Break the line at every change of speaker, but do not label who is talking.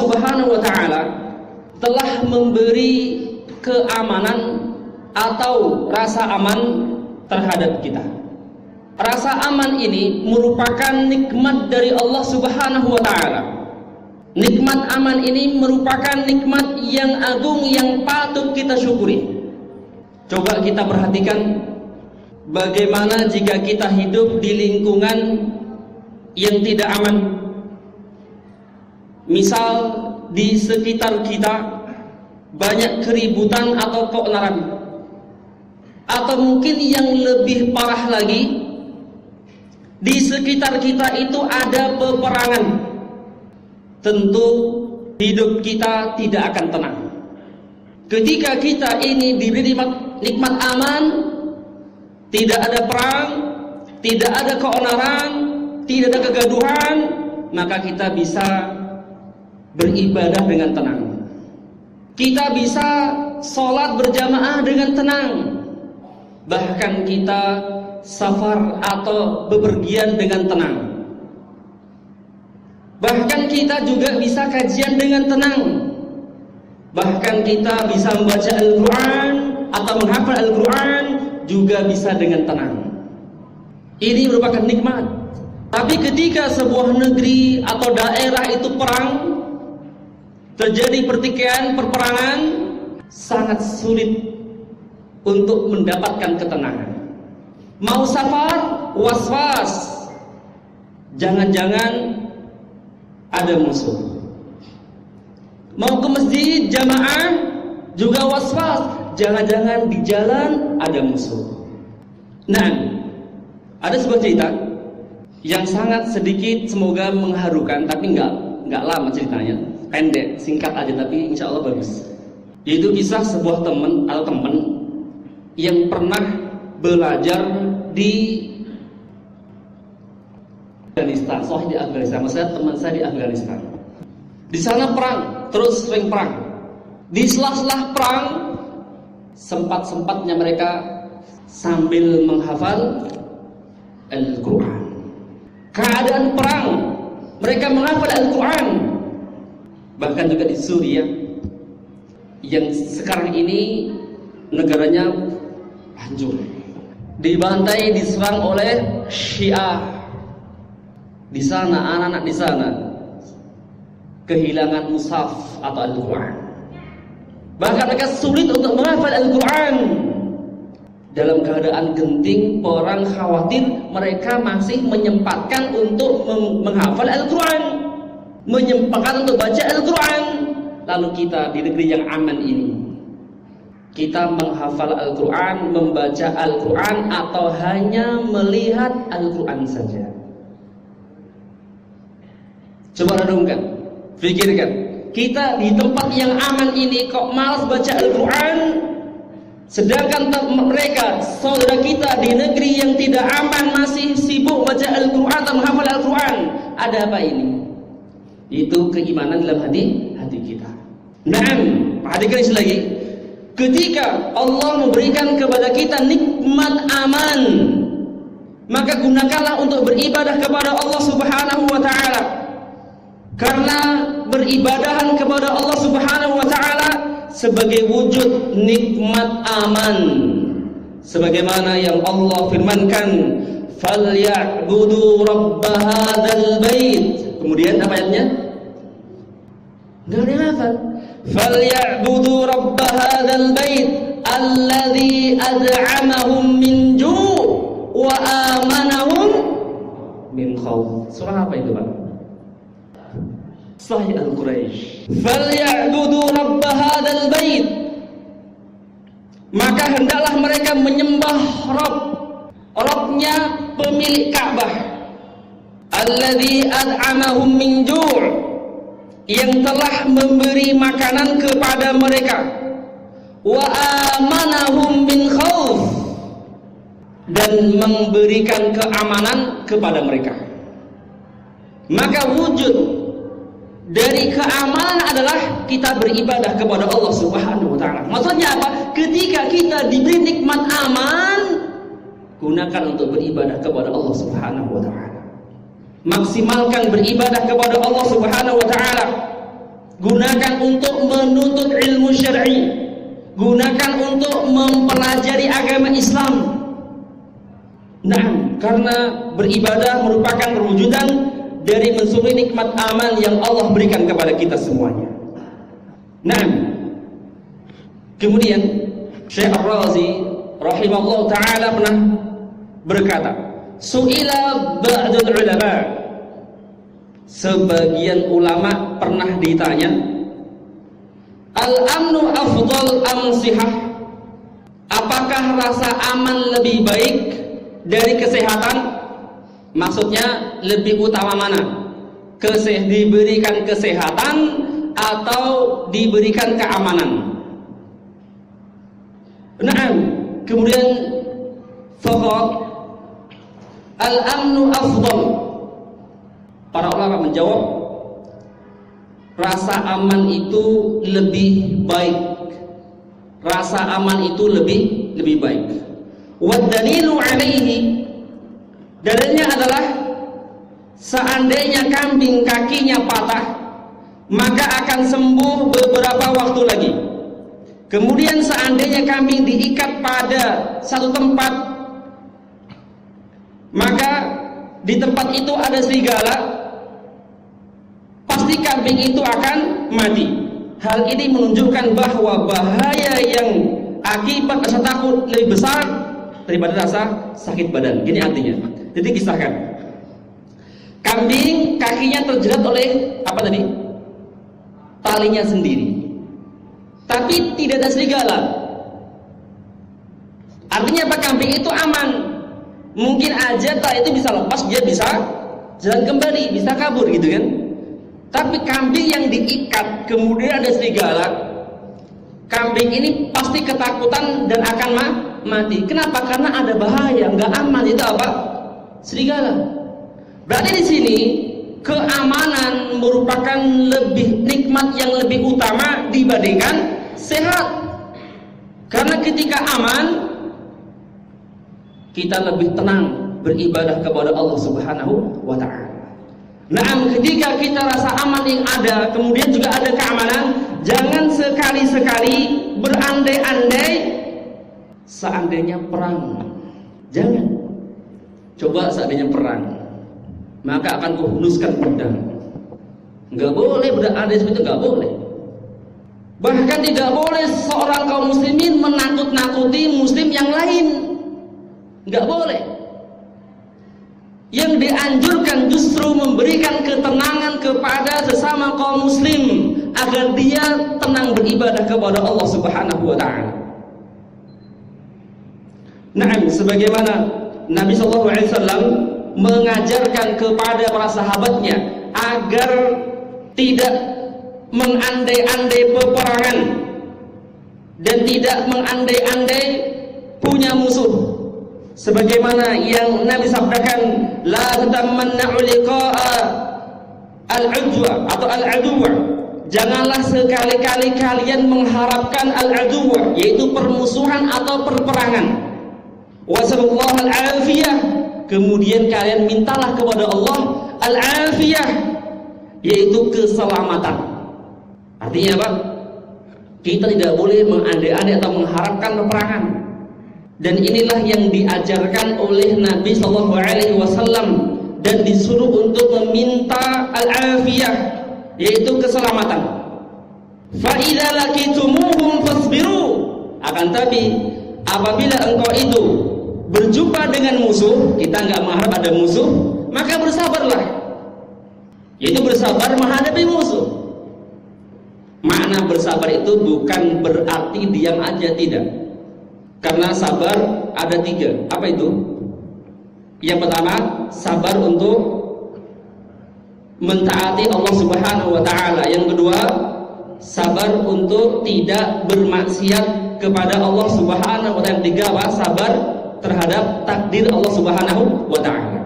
Subhanahu wa taala telah memberi keamanan atau rasa aman terhadap kita. Rasa aman ini merupakan nikmat dari Allah Subhanahu wa taala. Nikmat aman ini merupakan nikmat yang agung yang patut kita syukuri. Coba kita perhatikan bagaimana jika kita hidup di lingkungan yang tidak aman. Misal di sekitar kita banyak keributan atau keonaran, atau mungkin yang lebih parah lagi, di sekitar kita itu ada peperangan. Tentu hidup kita tidak akan tenang. Ketika kita ini diberi nikmat aman, tidak ada perang, tidak ada keonaran, tidak ada kegaduhan, maka kita bisa beribadah dengan tenang. Kita bisa sholat berjamaah dengan tenang. Bahkan kita safar atau bepergian dengan tenang. Bahkan kita juga bisa kajian dengan tenang. Bahkan kita bisa membaca Al-Quran atau menghafal Al-Quran juga bisa dengan tenang. Ini merupakan nikmat. Tapi ketika sebuah negeri atau daerah itu perang, terjadi pertikaian, perperangan, sangat sulit untuk mendapatkan ketenangan. Mau safar, was-was, jangan-jangan ada musuh. Mau ke masjid, jamaah, juga was-was, jangan-jangan di jalan ada musuh. Nah, ada sebuah cerita yang sangat sedikit, semoga mengharukan, tapi nggak lama ceritanya, pendek, singkat aja, tapi insya Allah bagus. Yaitu kisah sebuah teman yang pernah belajar di Afghanistan, di Afghanistan. Maksudnya teman saya di Afghanistan. Di sana perang, terus sering perang. Di sela-sela perang, sempat-sempatnya mereka sambil menghafal Al-Quran. Keadaan perang, mereka menghafal Al-Quran. Bahkan juga di Suriah, yang sekarang ini negaranya hancur, dibantai, diserang oleh Syiah. Di sana, anak-anak di sana kehilangan mushaf atau Al-Quran. Bahkan mereka sulit untuk menghafal Al-Quran. Dalam keadaan genting, perang, khawatir, mereka masih menyempatkan untuk menghafal Al-Quran, menyempatkan untuk baca Al-Quran. Lalu kita di negeri yang aman ini, kita menghafal Al-Quran, membaca Al-Quran, atau hanya melihat Al-Quran saja? Coba renungkan, pikirkan. Kita di tempat yang aman ini kok malas baca Al-Quran, sedangkan mereka, saudara kita di negeri yang tidak aman, masih sibuk baca Al-Quran atau menghafal Al-Quran. Ada apa ini? Itu keimanan dalam hati kita. Naam, perhatikan sekali lagi. Ketika Allah memberikan kepada kita nikmat aman, maka gunakanlah untuk beribadah kepada Allah Subhanahu wa taala. Karena beribadahan kepada Allah Subhanahu wa taala sebagai wujud nikmat aman. Sebagaimana yang Allah firmankan, "Falyabudu rabb hadzal bait." Kemudian apa ayatnya? Enggak ada yang hafal. "Falyabudu rabb hadzal bait alladzi ad'amahum min ju' wa amanahum min khauf." Surah apa itu, Pak? Sahih Al-Quraisy. "Falyabudu rabb hadzal bait." Maka hendaklah mereka menyembah Rabb-nya pemilik Ka'bah. Alladzi ad'amahum min ju', yang telah memberi makanan kepada mereka, wa amanahum min khauf, dan memberikan keamanan kepada mereka. Maka wujud dari keamanan adalah kita beribadah kepada Allah Subhanahu wa taala. Maksudnya apa? Ketika kita diberi nikmat aman, gunakan untuk beribadah kepada Allah Subhanahu wa taala. Maksimalkan beribadah kepada Allah Subhanahu wa taala gunakan untuk menuntut ilmu syar'i, gunakan untuk mempelajari agama Islam. Nah, karena beribadah merupakan perwujudan dari mensyukuri nikmat aman yang Allah berikan kepada kita semuanya. Nah, kemudian Syekh Ar-Razi rahimahullah ta'ala pernah berkata, su'ila ba'dul ulama, sebagian ulama pernah ditanya, al-amnu afdal am sihah, apakah rasa aman lebih baik dari kesehatan? Maksudnya lebih utama mana? Diberikan kesehatan atau diberikan keamanan? Nah, kemudian faqat al-amnu afdal. Para ulama menjawab, rasa aman itu lebih baik. Rasa aman itu lebih baik. Wad dalilu alaihi, dalilnya adalah seandainya kambing kakinya patah, maka akan sembuh beberapa waktu lagi. Kemudian seandainya kambing diikat pada satu tempat, maka di tempat itu ada serigala, pasti kambing itu akan mati. Hal ini menunjukkan bahwa bahaya yang akibat rasa takut lebih besar daripada rasa sakit badan. Gini artinya. Jadi kisahkan, kambing kakinya terjerat oleh apa tadi? Talinya sendiri, tapi tidak ada serigala. Artinya apa? Kambing itu aman. Mungkin aja tali itu bisa lepas, dia bisa jalan kembali, bisa kabur gitu kan. Tapi kambing yang diikat kemudian ada serigala, kambing ini pasti ketakutan dan akan mati. Kenapa? Karena ada bahaya, nggak aman. Itu apa? Serigala. Berarti di sini keamanan merupakan lebih nikmat yang lebih utama dibandingkan sehat. Karena ketika aman, kita lebih tenang beribadah kepada Allah Subhanahu wa ta'ala. Nah, ketika kita rasa aman yang ada, kemudian juga ada keamanan, jangan sekali-sekali berandai-andai seandainya perang. Jangan. Coba seandainya perang, maka akan kuhunuskan pedang. Enggak boleh berandai seperti itu, enggak boleh. Bahkan tidak boleh seorang kaum muslimin menakut-nakuti muslim yang lain. Enggak boleh. Yang dianjurkan justru memberikan ketenangan kepada sesama kaum muslim agar dia tenang beribadah kepada Allah Subhanahu wa ta'ala. Nah, sebagaimana Nabi SAW mengajarkan kepada para sahabatnya agar tidak mengandai-andai peperangan dan tidak mengandai-andai punya musuh. Sebagaimana yang Nabi sabdakan, la tatamanna'u liqa'a al-'udwa atau al-'aduwa. Janganlah sekali-kali kalian mengharapkan al-'aduwa, yaitu permusuhan atau perperangan. Wasallallahu al-'afiyah. Kemudian kalian mintalah kepada Allah al-'afiyah, yaitu keselamatan. Artinya apa? Kita tidak boleh mengandai-andai atau mengharapkan peperangan. Dan inilah yang diajarkan oleh Nabi SAW dan disuruh untuk meminta al-afiyah, yaitu keselamatan. Fa idza laqitumuhum fasbiru. Akan tapi apabila engkau itu berjumpa dengan musuh, kita enggak mengharap ada musuh, maka bersabarlah. Yaitu bersabar menghadapi musuh. Makna bersabar itu bukan berarti diam aja, tidak. Karena sabar ada 3. Apa itu? Yang pertama, sabar untuk mentaati Allah Subhanahu wa ta'ala. Yang kedua, sabar untuk tidak bermaksiat kepada Allah Subhanahu wa ta'ala. Yang ketiga, sabar terhadap takdir Allah Subhanahu wa ta'ala.